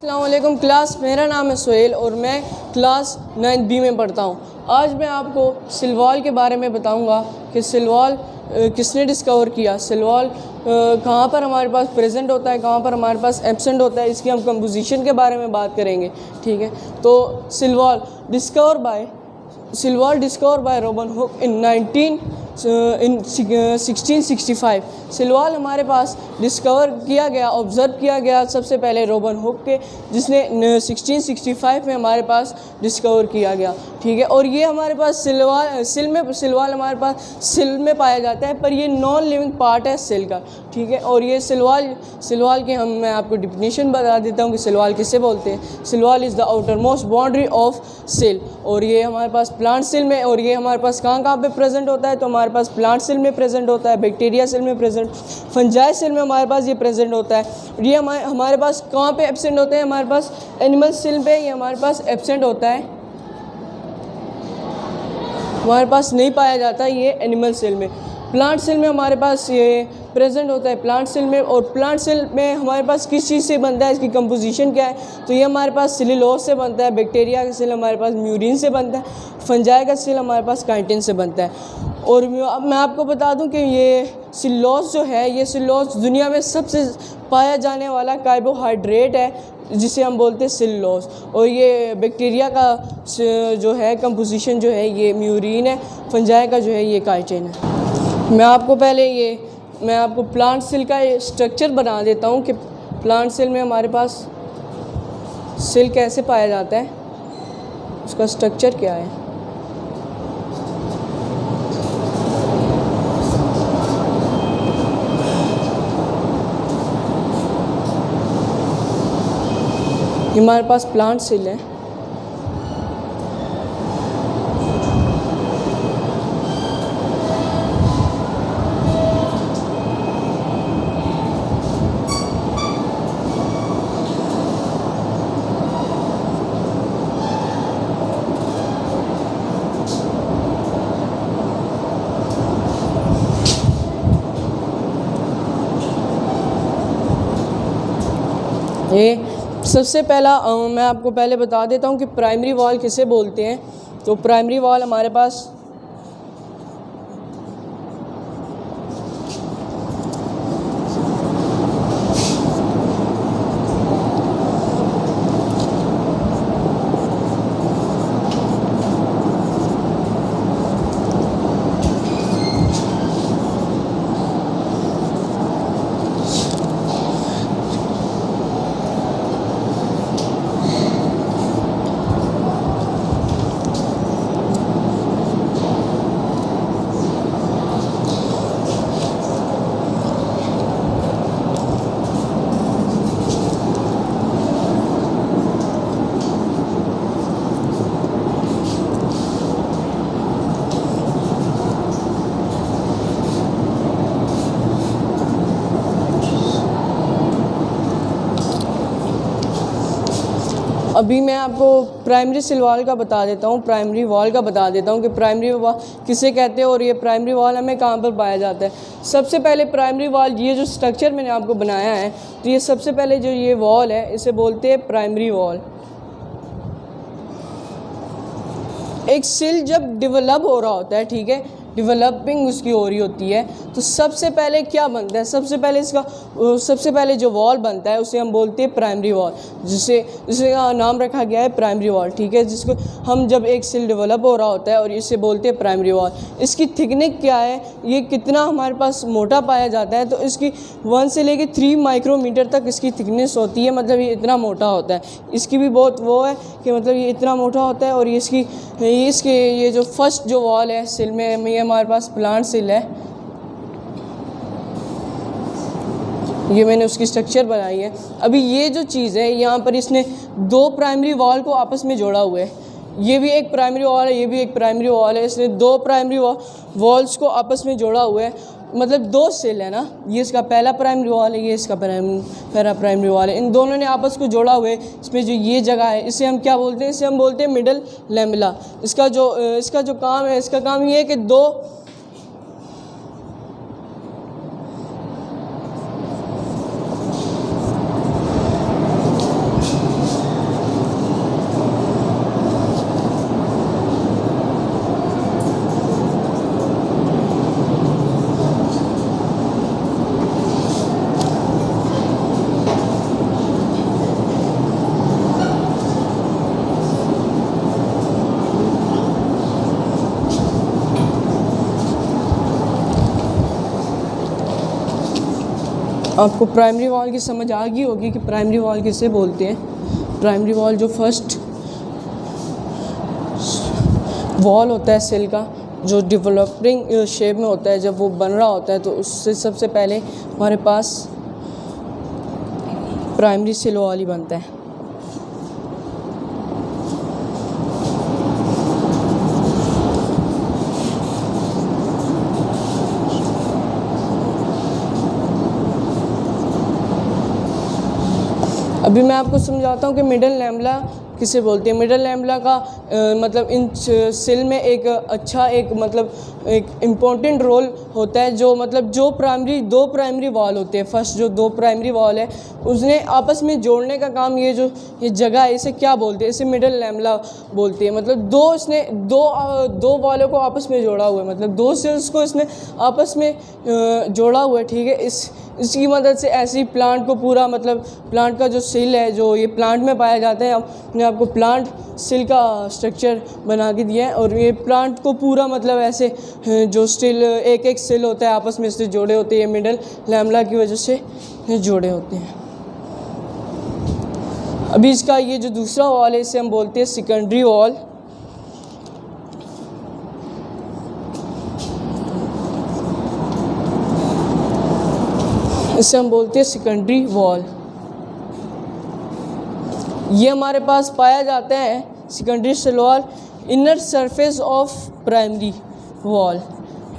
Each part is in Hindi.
अस्सलामुअलैकुम क्लास, मेरा नाम है सोहेल और मैं क्लास 9th B में पढ़ता हूँ। आज मैं आपको सिल वॉल के बारे में बताऊँगा कि सिल वॉल किसने डिस्कवर किया, सिल वॉल कहाँ पर हमारे पास प्रेजेंट होता है, कहाँ पर हमारे पास एब्सेंट होता है, इसकी हम कंपोजिशन के बारे में बात करेंगे। ठीक है, तो cell wall discover by Robert Hooke in 1665। Cell wall हमारे पास डिस्कवर किया गया, ऑब्ज़र्व किया गया सबसे पहले रॉबर्ट हुक के, जिसने 1665 में हमारे पास डिस्कवर किया गया। ठीक है, और ये हमारे पास सिल वॉल हमारे पास सिल में पाया जाता है, पर ये नॉन लिविंग पार्ट है सिल का। ठीक है, और ये सिल वॉल के मैं आपको डिफिनीशन बता देता हूँ कि सिल वॉल किसे बोलते हैं। सिल wall is the outer most boundary of सिल, और ये हमारे पास प्लांट सिल में, और ये हमारे पास कहाँ पे प्रेजेंट होता है, तो हमारे पास प्लांट सेल में प्रेजेंट होता है, बैक्टीरिया सेल में प्रेजेंट, फंजाई सेल में हमारे पास ये प्रेजेंट होता है। ये हमारे पास कहाँ पे एब्सेंट होते हैं, हमारे पास एनिमल सेल पे ये हमारे पास एब्सेंट होता है, हमारे पास नहीं पाया जाता ये एनिमल सेल में। प्लांट सेल में हमारे पास ये प्रेजेंट होता है, प्लांट सेल में। और प्लांट सेल में हमारे पास किस चीज़ से बनता है, इसकी कंपोजिशन क्या है, तो ये हमारे पास सेलुलोज से बनता है, बैक्टीरिया का सेल हमारे पास म्यूरिन से बनता है, फंजाई का सेल हमारे पास काइटिन से बनता है। और अब मैं आपको बता दूं कि ये सेलुलोज जो है, ये सेलुलोज दुनिया में सबसे पाया जाने वाला कार्बोहाइड्रेट है, जिसे हम बोलते हैं सेलुलोज। और ये बैक्टीरिया का जो है कंपोजिशन जो है ये म्यूरिन है, फंजाई का जो है ये काइटिन है। मैं आपको प्लांट सेल का स्ट्रक्चर बना देता हूँ कि प्लांट सेल में हमारे पास सेल कैसे पाया जाता है, उसका स्ट्रक्चर क्या है। ये हमारे पास प्लांट सेल है, ये सबसे पहला मैं आपको पहले बता देता हूँ कि प्राइमरी वॉल किसे बोलते हैं। तो प्राइमरी वॉल हमारे पास अभी मैं आपको प्राइमरी सिल वॉल का बता देता हूँ, प्राइमरी वॉल का बता देता हूँ कि प्राइमरी वॉल किसे कहते हैं और ये प्राइमरी वॉल हमें कहाँ पर पाया जाता है। सबसे पहले प्राइमरी वॉल, ये जो स्ट्रक्चर मैंने आपको बनाया है, तो ये सबसे पहले जो ये वॉल है इसे बोलते हैं प्राइमरी वॉल। एक सेल जब डेवलप हो रहा होता है, ठीक है, डेवलपिंग उसकी हो रही होती है, तो सबसे पहले क्या बनता है, सबसे पहले जो वॉल बनता है उसे हम बोलते हैं प्राइमरी वॉल, जिसे नाम रखा गया है प्राइमरी वॉल। ठीक है, जिसको हम जब एक सेल डेवलप हो रहा होता है और इसे बोलते हैं प्राइमरी वॉल। इसकी थिकनेस क्या है, ये कितना हमारे पास मोटा पाया जाता है, तो इसकी 1 से लेके 3 माइक्रोमीटर तक इसकी थिकनेस होती है, मतलब ये इतना मोटा होता है। इसकी भी बहुत वो है कि मतलब ये इतना मोटा होता है। और ये जो फर्स्ट जो वॉल है सेल में, ये हमारे पास प्लांट सेल है, ये मैंने उसकी स्ट्रक्चर बनाई है। अभी ये जो चीज़ है यहाँ पर इसने 2 प्राइमरी वॉल को आपस में जोड़ा हुआ है, ये भी एक प्राइमरी वॉल है, ये भी एक प्राइमरी वॉल है। इसने 2 प्राइमरी वॉल्स को आपस में जोड़ा हुआ है, मतलब 2 सेल है ना, ये इसका पहला प्राइमरी वॉल है, ये इसका पहला प्राइमरी वॉल है। इन दोनों ने आपस को जोड़ा हुआ है। इसमें जो ये जगह है इसे हम क्या बोलते हैं, इसे हम बोलते हैं मिडल लैमेला। इसका जो काम है, इसका काम ये है कि आपको प्राइमरी वॉल की समझ आ गई होगी कि प्राइमरी वॉल किसे बोलते हैं। प्राइमरी वॉल जो फर्स्ट वॉल होता है सेल का, जो डेवलपिंग शेप में होता है, जब वो बन रहा होता है तो उससे सबसे पहले हमारे पास प्राइमरी सेल वॉल ही बनता है। अभी मैं आपको समझाता हूँ कि मिडल लैम्बला किसे बोलते हैं। मिडल लैम्बला का मतलब इन सेल में एक अच्छा एक मतलब एक इम्पोर्टेंट रोल होता है, जो मतलब जो दो प्राइमरी वॉल होते हैं, फर्स्ट जो दो प्राइमरी वॉल है उसने आपस में जोड़ने का काम, ये जगह है इसे क्या बोलते हैं, इसे मिडल लैम्बला बोलते हैं। मतलब दो वॉलों को आपस में जोड़ा हुआ है, मतलब दो सेल्स को इसने आपस में जोड़ा हुआ है, ठीक है। इसकी मदद से ऐसी प्लांट को पूरा मतलब प्लांट का जो सेल है, जो ये प्लांट में पाया जाता है, मैंने आपको प्लांट सेल का स्ट्रक्चर बना के दिया है। और ये प्लांट को पूरा मतलब ऐसे जो स्टिल एक सेल होता है आपस में इससे जोड़े होते हैं, मिडल लैम्बला की वजह से जोड़े होते हैं। अभी इसका ये जो दूसरा वॉल है इसे हम बोलते हैं सेकेंडरी वॉल। इसे हम बोलते हैं सेकेंडरी वॉल। ये हमारे पास पाया जाता है secondary cell wall inner surface of primary wall.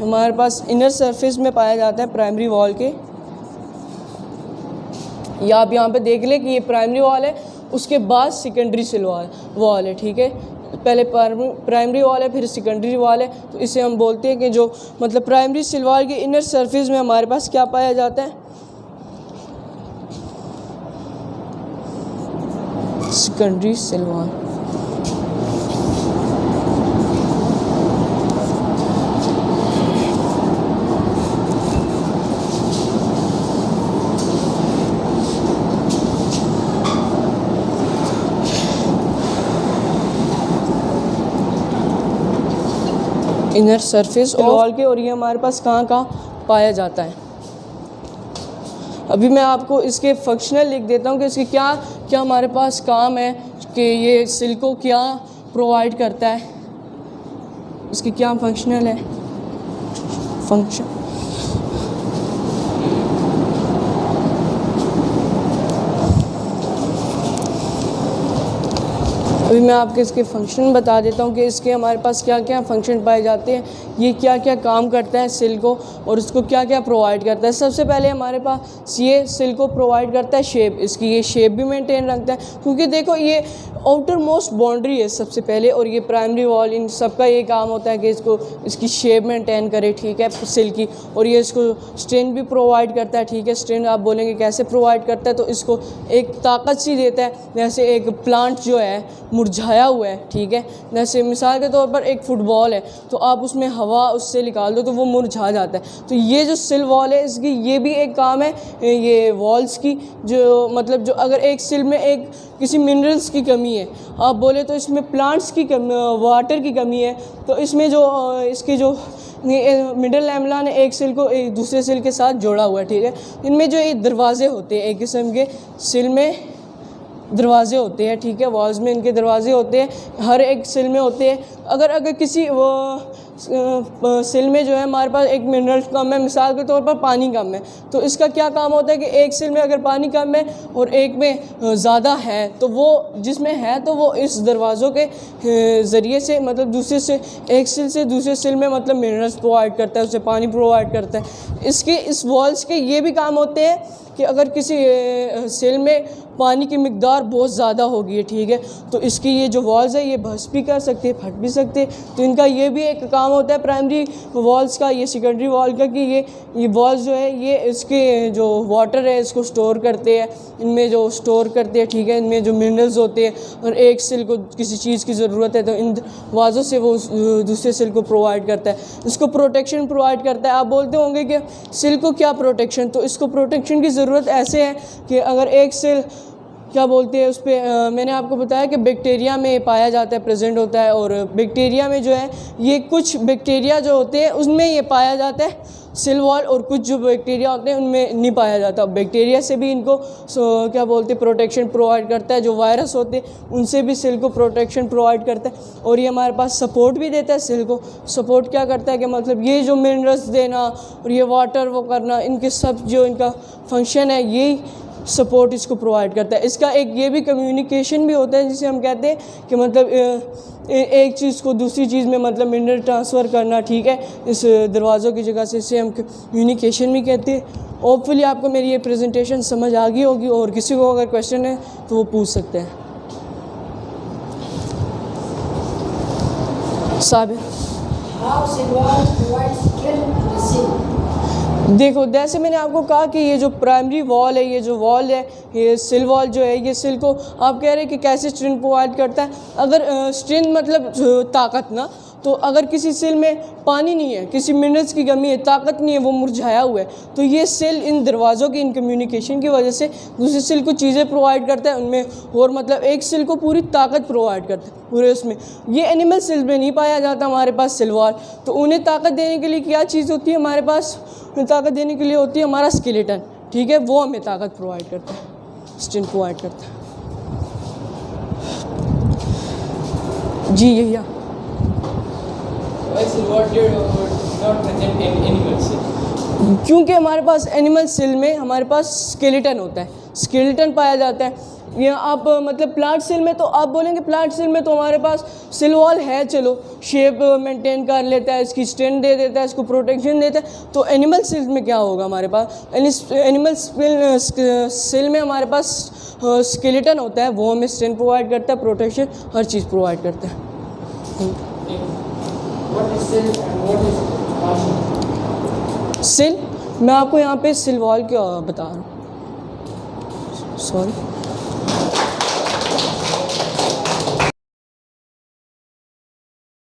हमारे पास इनर सरफेस में पाया जाता है प्राइमरी वॉल के। या आप यहाँ पे देख लें कि ये प्राइमरी वॉल है, उसके बाद सेकेंडरी सेल वॉल है, ठीक है। पहले प्राइमरी वॉल है, फिर सेकेंडरी वॉल है। तो इसे हम बोलते हैं कि जो मतलब प्राइमरी सेल वॉल के इनर सरफेस में हमारे पास क्या पाया जाता है, secondary cell wall. Inner surface wall के, और ये हमारे पास कहाँ पाया जाता है। अभी मैं आपको इसके फंक्शनल लिख देता हूँ कि इसके क्या क्या हमारे पास काम है, कि ये सेल को क्या प्रोवाइड करता है, इसके क्या फंक्शनल है फंक्शन। अभी मैं आपके इसके फंक्शन बता देता हूँ कि इसके हमारे पास क्या क्या फंक्शन पाए जाते हैं, ये क्या क्या काम करता है सेल को, और इसको क्या क्या प्रोवाइड करता है। सबसे पहले हमारे पास ये सेल को प्रोवाइड करता है शेप, इसकी ये शेप भी मेंटेन रखता है, क्योंकि देखो ये आउटर मोस्ट बाउंड्री है सबसे पहले, और ये प्राइमरी वॉल, इन सब का ये काम होता है कि इसकी शेप मेंटेन करे, ठीक है, सेल की। और ये इसको स्ट्रेंथ भी प्रोवाइड करता है, ठीक है। स्ट्रेंथ आप बोलेंगे कैसे प्रोवाइड करता है, तो इसको एक ताकत सी देता है। जैसे एक प्लांट जो है मुरझाया हुआ है, ठीक है, जैसे मिसाल के तौर पर एक फुटबॉल है, तो आप उसमें हवा उससे निकाल दो तो वो मुरझा जाता है। तो ये जो सेल वॉल है इसकी ये भी एक काम है, ये वॉल्स की, जो मतलब जो अगर एक सेल में एक किसी मिनरल्स की कमी है, आप बोले तो इसमें प्लांट्स की कमी, वाटर की कमी है, तो इसमें जो इसकी जो मिडल लैम्बला ने एक सेल को एक दूसरे सेल के साथ जोड़ा हुआ है, ठीक है। इनमें जो ये दरवाजे होते हैं, एक किस्म के सेल में दरवाजे होते हैं, ठीक है, वॉल्स में इनके दरवाजे होते हैं, हर एक सेल में होते हैं। अगर किसी सेल में जो है हमारे पास एक मिनरल कम है, मिसाल के तौर पर पानी कम है, तो इसका क्या काम होता है कि एक सेल में अगर पानी कम है और एक में ज़्यादा है, तो वो जिसमें है तो वो इस दरवाज़ों के ज़रिए से मतलब दूसरे से एक सेल से दूसरे सेल में मतलब मिनरल्स प्रोवाइड करता है, उसे पानी प्रोवाइड करता है। इस वॉल्स के ये भी काम होते हैं कि अगर किसी सेल में पानी की मिकदार बहुत ज़्यादा होगी, ठीक है, तो इसकी ये जो वॉल्स है ये बस भी कर सकते हैं, फट भी सकते हैं। तो इनका ये भी एक काम होता है प्राइमरी वॉल्स का, ये सेकेंडरी वॉल का, कि ये वॉल्स जो है ये इसके जो वाटर है इसको स्टोर करते हैं, इनमें जो स्टोर करते हैं, ठीक है, इनमें जो मिनरल्स होते हैं, और एक सेल को किसी चीज़ की ज़रूरत है तो इन वाजों से वो दूसरे सेल को प्रोवाइड करता है, इसको प्रोटेक्शन प्रोवाइड करता है। आप बोलते होंगे कि सेल को क्या प्रोटेक्शन, तो इसको प्रोटेक्शन की ज़रूरत ऐसे है कि अगर एक सेल क्या बोलते हैं उस पर मैंने आपको बताया कि बैक्टीरिया में पाया जाता है, प्रेजेंट होता है। और बैक्टीरिया में जो है ये कुछ बैक्टीरिया जो होते हैं उनमें ये पाया जाता है सेल वॉल, और कुछ जो बैक्टीरिया होते हैं उनमें नहीं पाया जाता। बैक्टीरिया से भी इनको क्या बोलते हैं प्रोटेक्शन प्रोवाइड करता है। जो वायरस होते हैं उनसे भी सेल को प्रोटेक्शन प्रोवाइड करता है। और ये हमारे पास सपोर्ट भी देता है सेल को। सपोर्ट क्या करता है कि मतलब ये जो मिनरल्स देना और ये वाटर वो करना, इनके सब जो इनका फंक्शन है यही सपोर्ट इसको प्रोवाइड करता है। इसका एक ये भी कम्युनिकेशन भी होता है जिसे हम कहते हैं कि मतलब एक चीज़ को दूसरी चीज़ में मतलब मिनरल ट्रांसफ़र करना, ठीक है, इस दरवाज़ों की जगह से, इसे हम कम्युनिकेशन भी कहते हैं। होपफुली आपको मेरी ये प्रेजेंटेशन समझ आ गई होगी, और किसी को अगर क्वेश्चन है तो वो पूछ सकते हैं। साबिर, देखो जैसे मैंने आपको कहा कि ये जो प्राइमरी वॉल है, ये जो वॉल है, ये सेल वॉल जो है, ये सेल को आप कह रहे हैं कि कैसे स्ट्रेंथ प्रोवाइड करता है। अगर स्ट्रेंथ मतलब ताकत ना, तो अगर किसी सेल में पानी नहीं है, किसी मिनरल्स की कमी है, ताकत नहीं है, वो मुरझाया हुआ है, तो ये सेल इन दरवाज़ों की इन कम्युनिकेशन की वजह से दूसरे सेल को चीज़ें प्रोवाइड करता है उनमें, और मतलब एक सेल को पूरी ताकत प्रोवाइड करता है पूरे उसमें। ये एनिमल सेल में नहीं पाया जाता हमारे पास सेल वॉल। तो उन्हें ताकत देने के लिए क्या चीज़ होती है हमारे पास? ताकत देने के लिए होती है हमारा स्केलेटन, ठीक है, वो हमें ताकत प्रोवाइड करता है, स्ट्रेंथ प्रोवाइड करता है। जी यही क्योंकि हमारे पास एनिमल सेल में हमारे पास स्केलेटन होता है, स्केलेटन पाया जाता है। ये आप मतलब प्लांट सेल में तो आप बोलेंगे प्लांट सेल में तो हमारे पास सेल वॉल है, चलो शेप मेंटेन कर लेता है, इसकी स्ट्रेंथ दे देता है, इसको प्रोटेक्शन देता है। तो एनिमल सेल में क्या होगा हमारे पास? एनिमल सेल में हमारे पास स्केलेटन होता है, वो हमें स्ट्रेंथ प्रोवाइड करता है, प्रोटेक्शन हर चीज़ प्रोवाइड करता है। सेल मैं आपको यहाँ पे सेल वॉल क्या बता रहा हूँ, सॉरी।